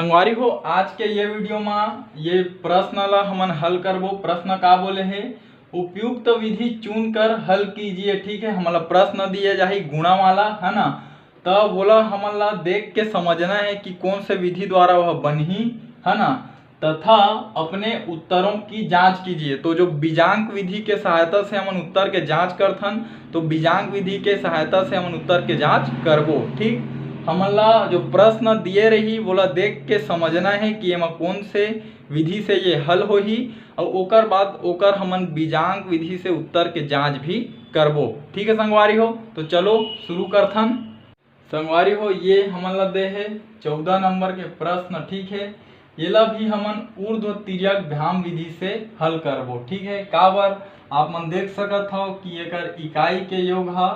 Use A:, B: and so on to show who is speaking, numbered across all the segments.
A: संगवारी हो आज के ये वीडियो में ये प्रश्न ला हमन हल करबो। प्रश्न का बोले है उपयुक्त विधि चुन कर हल कीजिए। ठीक है, हमला प्रश्न दिए जाही गुणा वाला है ना, तब बोला हमला देख के समझना है कि कौन से विधि द्वारा वह बनही है ना, तथा अपने उत्तरों की जांच कीजिए। तो जो बीजांक विधि के सहायता से हम उत्तर के जांच करथन, तो बीजांक विधि के सहायता से हम उत्तर के जांच करबो। ठीक, हमला जो प्रश्न दिए रही बोला देख के समझना है कि एमा कौन से विधि से ये हल होही और ओकर बाद ओकर हमन बीजांक विधि से उत्तर के जांच भी करबो। ठीक है संगवारी हो, तो चलो शुरू करथन। संगवारी हो ये हमन ला दे है 14 नंबर के प्रश्न। ठीक है, येला भी हमन ऊर्ध्व तिर्यक भ्याम विधि से हल करबो। ठीक है, काबर आप मन देख सकत हो कि एकर इकाई के योग हा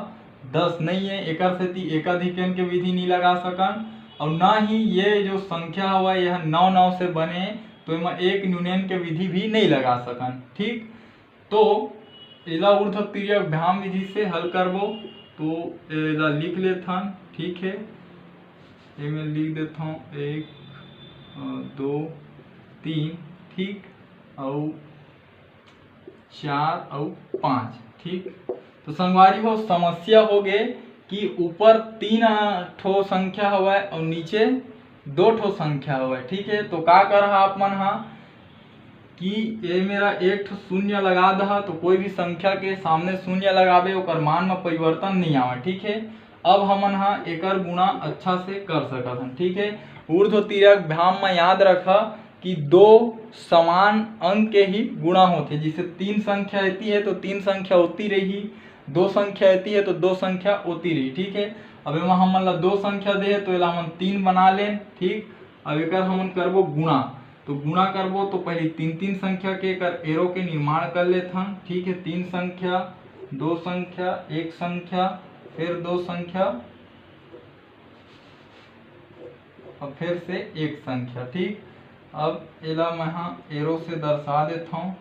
A: 10 नहीं है, एकर सेती एकाधिकरण के विधि नहीं लगा सकन और ना ही ये जो संख्या हुआ यह 9 से बने तो एमा एक न्यूनयन के विधि भी नहीं लगा सकन। ठीक, तो एला ऊर्ध्व तिर्यक भ्याम विधि से हल करबो। तो एला लिख लेथन। ठीक है, एमे लिख देता हूँ 1 2 3 ठीक और 4 और 5। ठीक, तो संगवारी हो समस्या हो गए कि ऊपर 3 ठो संख्या हवा और नीचे 2 ठो संख्या हवा। ठीक है, तो का कर आप मन हा कि ये मेरा एक ठो शून्य लगा दहा, तो कोई भी संख्या के सामने शून्य लगाबे ओकर मान में परिवर्तन नहीं आवे। ठीक है, अब हमन हा एकर गुणा अच्छा से कर सकत हन। ठीक है, ऊर्ध्व तिर्यक भ्याम में याद रखा कि 2 समान अंक के ही गुणा होते। जैसे 3 संख्या आती है तो 3 संख्या होती रही, 2 संख्या आती है तो 2 संख्या होती रही। ठीक है, अब एमा हमन ला 2 संख्या दे तो एला हमन 3 बना लें। ठीक, अब एकर हमन करबो गुणा, तो गुणा करबो तो पहले 3 संख्या के एकर एरो के निर्माण कर लेथन। ठीक है, 3 संख्या 2 संख्या 1 संख्या फिर 2 संख्या और फिर से 1 संख्या। ठीक, अब एला मैं हाँ एरो से दर्शा देता हूँ।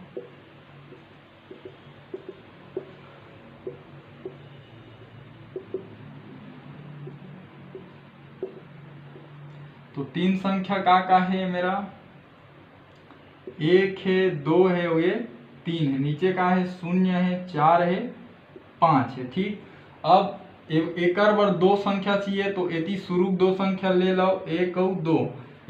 A: तो 3 संख्या का है मेरा 1 है 2 है और ये 3 है, नीचे का है 0 है 4 है 5 है। ठीक, अब एकर बर 2 संख्या चाहिए तो एती शुरू 2 संख्या ले लो 1 और 2,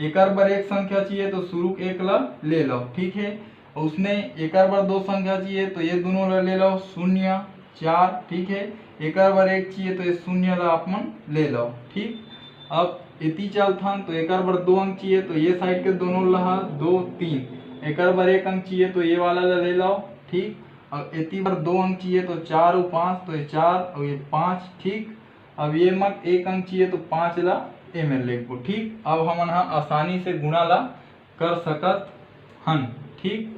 A: एकर बर 1 संख्या चाहिए तो शुरू 1 ला ले लो। ठीक है, और उसने एकर बर 2 संख्या चाहिए तो ये दोनों ला ले लो 0 4। ठीक है, एकर बर 1 चाहिए तो ये 0 ला आप मन ले लो। ठीक, अब इति चलथन तो एकर बर 2 अंक चाहिए तो ये साइड के दोनों ला 2 3, एकर बर 1 अंक चाहिए तो ये वाला ला ले लो। ठीक, और इति बर 2 अंक चाहिए तो 4 और 5, तो ये 4 और ये 5। ठीक, अब ये मत 1 अंक चाहिए तो 5 ला एमे लिखबो। ठीक, अब हमन हा आसानी से गुणा ला कर सकत हन। ठीक,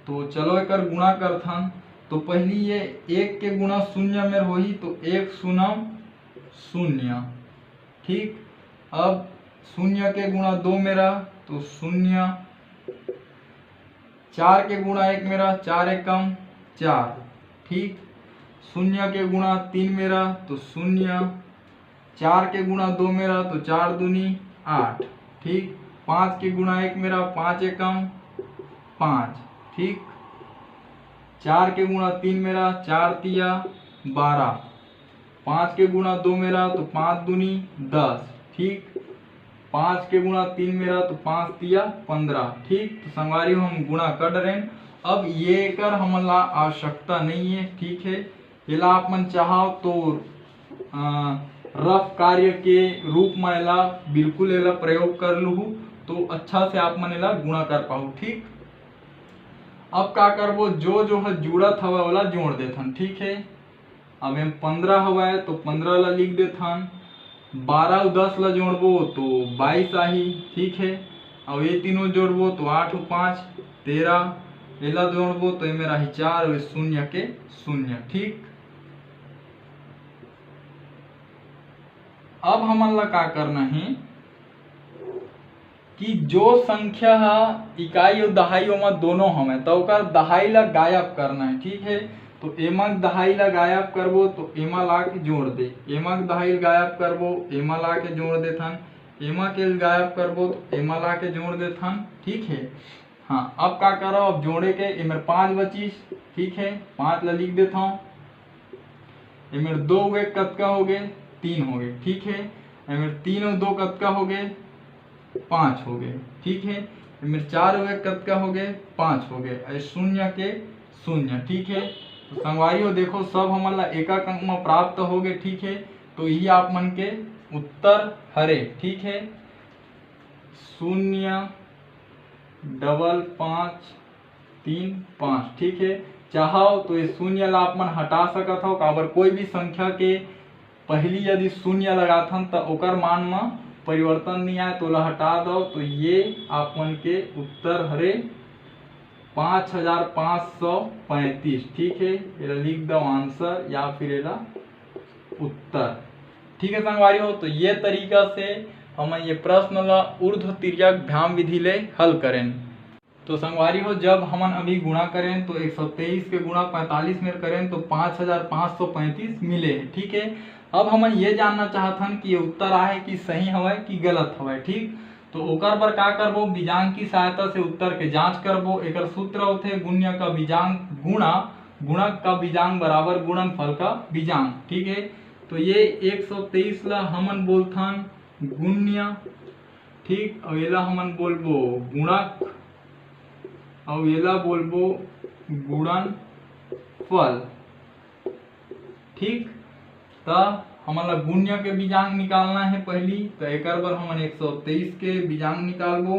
A: तो चलो एकर गुणा करथन। तो पहली ये 1 के गुणा 0 में होही तो 1 शून्य 0। ठीक, अब 0 के गुणा 2 मेरा तो 0, 4 के गुणा 1 मेरा 4 एकम 4। ठीक, 0 के गुणा 3 मेरा तो 0, 4 के गुणा 2 मेरा तो 4 दूनी 8। ठीक, 5 के गुणा 1 मेरा 5 एकम 5। ठीक, 4 के गुणा 3 मेरा 4 तिया 12, 5 के गुणा 2 मेरा तो 5 दूनी 10। ठीक, 5 के गुणा 3 मेरा तो 5 तिया 15। ठीक, तो संगवारी हम गुणा कर रहे हैं। अब ये कर हमन ला आवश्यकता नहीं है। ठीक है, एला आप मन चाहो तो रफ कार्य के रूप में एला बिल्कुल एला प्रयोग कर लूँ तो अच्छा से आप मन एला गुणा कर पाओ। ठीक, अब का करबो जो जो है जुड़त हवा वाला जोड़ देथन। ठीक है, अब हम 15 हवा है तो 15 ला लिख देथन, 12 और 10 ला जोड़बो तो 22 आही। ठीक है, और ये तीनों जोड़बो तो 8 और 5 13, एला जोड़बो तो ये मेरा ही 4 और 0 के 0। ठीक, अब हमन ला का करना है कि जो संख्या इकाई और दहाई ओमा दोनों हमें तो ओकर दहाई ला गायब करना है। ठीक है, तो एमक दहाई ला गायब करबो तो एमा ला के जोड़ दे, एमक दहाई गायब करबो एमा ला के जोड़ देथन, एमा के गायब करबो तो एमा ला के जोड़ देथन, ठीक है। हाँ अब का करो, अब जोड़े के एमेर 5 बचिस, ठीक है, 5 ला लिख देता हूँ। एमेर 2 वे कतका हो गए 3 हो गए, ठीक है। एमेर 3 और 2 कतका हो गए 5 हो गए, ठीक है। एमेर 4 वे कतका हो गए 5 हो गए, शून्य के शून्य, ठीक है। तो संगवारी हो देखो सब हमन ला एकक अंक में प्राप्त हो गए, ठीक है। तो यही आप मन के उत्तर हरे, ठीक है। 0.535, ठीक है। चाहो तो ये शून्य ला आप मन हटा सकत हो, काबर कोई भी संख्या के पहली यदि शून्य लगाथन तो ओकर मान में परिवर्तन नहीं आए तो ला हटा दो। तो ये आप मन के उत्तर हरे 5535, ठीक है। ये लिख दो आंसर या फिर ये उत्तर, ठीक है संगवारी हो। तो ये तरीका से हम ये प्रश्न ला ऊर्ध्व तिर्यक भ्याम विधि ले हल करें। तो संगवारी हो जब हमन अभी गुणा करें तो 123 के गुणा 45 में करें तो 5535 मिले, ठीक है। अब हमन ये जानना चाहथन कि ये उत्तर आए कि सही हवय कि गलत हवय, ठीक। तो ओकर पर का करबो, बीजांक की सहायता से उत्तर के जांच करबो। एकर सूत्र होथे गुण्य का बीजांक गुणा गुणक का बीजांक बराबर गुणनफल का बीजांक, ठीक है। तो ये 123 ला हमन बोलथन गुण्य, ठीक, और एला हमन बोलबो गुणक और एला बोलबो गुणनफल, ठीक। तो हमन ला गुण्य के बीजांक निकालना है पहली, तो एकर बर हमन 123 के बीजांक निकालबो।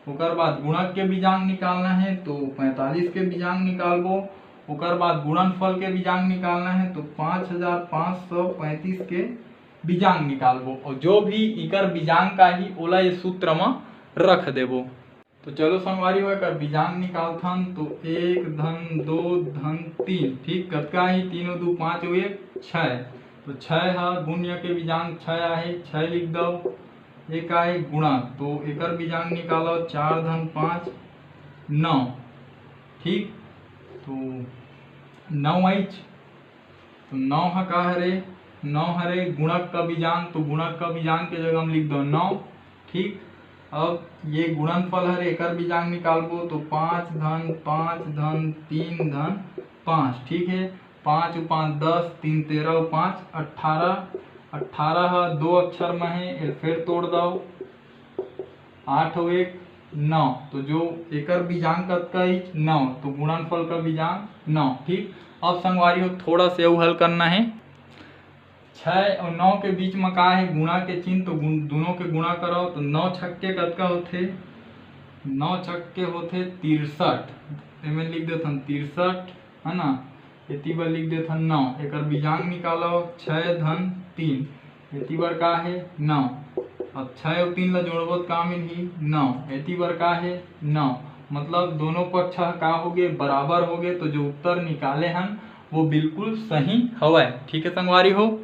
A: ओकर बाद गुणक के बीजांक निकालना है तो 45 के बीजांक निकालबो। ओकर बाद गुणनफल के बीजांक निकालना है तो 5535 के बीजांक निकालबो, और जो भी इकर बीजांक का ही ओला ये सूत्र में रख देबो। तो चलो संगवारी हो एकर बीजांक निकालथन। तो 1 धन 2 धन 3, ठीक, कतका ही 3 और 2 5 और 1 6। तो 6 है गुण्य के बीजांक 6 आहे, 6 लिख दो। एक आहे गुणक, तो एकर बीजांक निकालो 4 धन 5 9, ठीक। तो 9 आइच, तो 9 है का हरे 9 हरे गुणक का बीजांक, तो गुणक का बीजांक के जगह हम लिख दो 9, ठीक। अब ये गुणनफल हरे एकर बीजांक निकालबो तो 5 धन 3 धन 5, ठीक है। 5 और 5 10, 3 13 और 5 18, 18 है 2 अक्षर में है, फिर तोड़ दो 8 और 1 9। तो जो एकर बीजांक कतका ही 9, तो गुणनफल का बीजांक 9, ठीक। अब संगवारी हो थोड़ा से हल करना है। 6 और 9 के बीच में का है गुणा के चिन्ह, तो दोनों के गुणा करो तो 9 छक्के कतका होथे 9 छक्के होथे 63, एमे लिख देथन 63, है ना। एती बार लिख देथन 9, एकर बीजांक निकालो 6 धन 3, एती बार का है 9। अब 6 और 3 ला जोड़बो तो का मिलही 9, एती बार का है 9, मतलब दोनों पक्ष का हो गए बराबर हो गए। तो जो उत्तर निकाले हन वो बिल्कुल सही हवय, ठीक है संगवारी हो।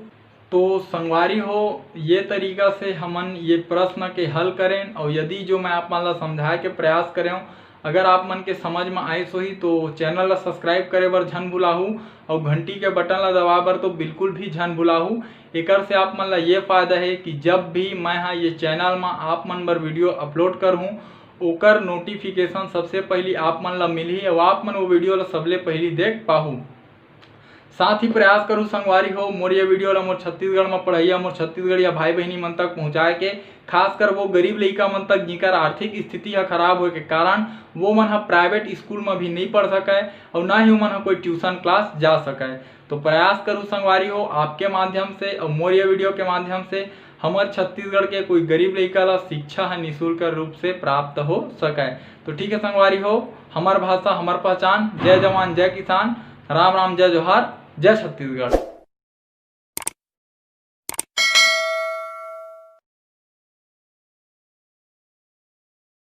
A: तो संगवारी हो ये तरीका से हमन ये प्रश्न के हल करें, और यदि जो मैं आप मन ला समझाए के प्रयास करे हूँ अगर आप मन के समझ में आइस होही तो चैनल ला सब्सक्राइब करे बर झन भुलाहू, और घंटी के बटन ला दबाए बर तो बिल्कुल भी झन भुलाहू। एकर से आप मन ला ये फायदा है कि जब भी मैं ये चैनल में आप मन बर वीडियो अपलोड करहूँ ओकर नोटिफिकेशन सबसे पहली आप मन ला मिलही, और आप मन वो वीडियो ला सबले पहली देख पाहू। साथ ही प्रयास करूँ संगवारी हो मोर ये वीडियो ला मोर छत्तीसगढ़ में पढ़ाइया मोर छत्तीसगढ़िया भाई बहनी मन तक पहुँचाए के, खासकर वो गरीब लइका मन तक जिकर आर्थिक स्थिति है खराब होए के कारण वो मन हा प्राइवेट स्कूल में भी नहीं पढ़ सके और ना ही मन हा कोई ट्यूशन क्लास जा सके। तो प्रयास करूँ संगवारी हो आपके माध्यम से और मोर ये वीडियो के माध्यम से हमारे छत्तीसगढ़ के कोई गरीब लइका ला शिक्षा है निःशुल्क रूप से प्राप्त हो सके। तो ठीक है संगवारी हो, हमार भाषा हमार पहचान, जय जवान जय किसान, राम राम जय जोहार, जय छत्तीसगढ़।